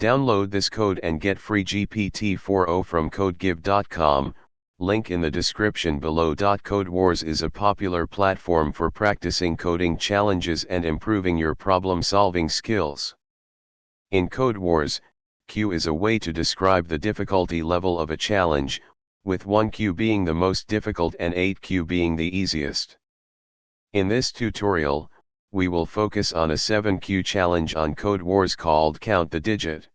Download this code and get free GPT-4o from codegive.com, link in the description below. Codewars is a popular platform for practicing coding challenges and improving your problem-solving skills. In Codewars, Q is a way to describe the difficulty level of a challenge, with 1Q being the most difficult and 8Q being the easiest. In this tutorial, we will focus on a 7Q challenge on Codewars called Count the Digit.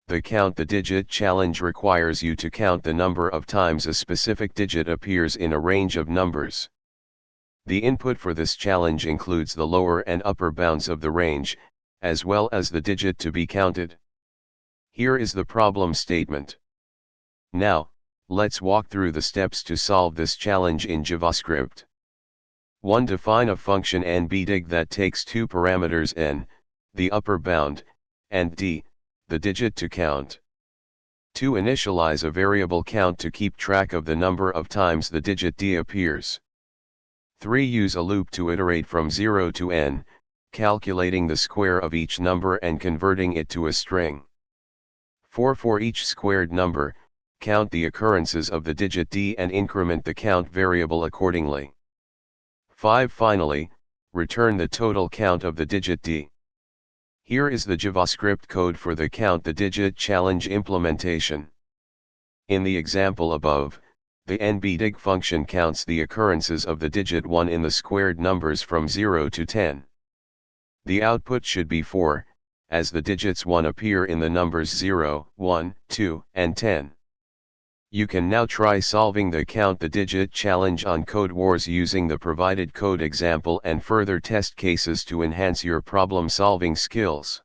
The Count the Digit challenge requires you to count the number of times a specific digit appears in a range of numbers. The input for this challenge includes the lower and upper bounds of the range, as well as the digit to be counted. Here is the problem statement. Now, let's walk through the steps to solve this challenge in JavaScript. 1. Define a function nbdig that takes two parameters n, the upper bound, and d, the digit to count. 2. Initialize a variable count to keep track of the number of times the digit d appears. 3. Use a loop to iterate from 0 to n, calculating the square of each number and converting it to a string. 4. For each squared number, count the occurrences of the digit d and increment the count variable accordingly. 5. Finally, return the total count of the digit d. Here is the JavaScript code for the Count the Digit challenge implementation. In the example above, the nbdig function counts the occurrences of the digit 1 in the squared numbers from 0 to 10. The output should be 4, as the digits 1 appear in the numbers 0, 1, 2, and 10. You can now try solving the Count the Digit challenge on Codewars using the provided code example and further test cases to enhance your problem-solving skills.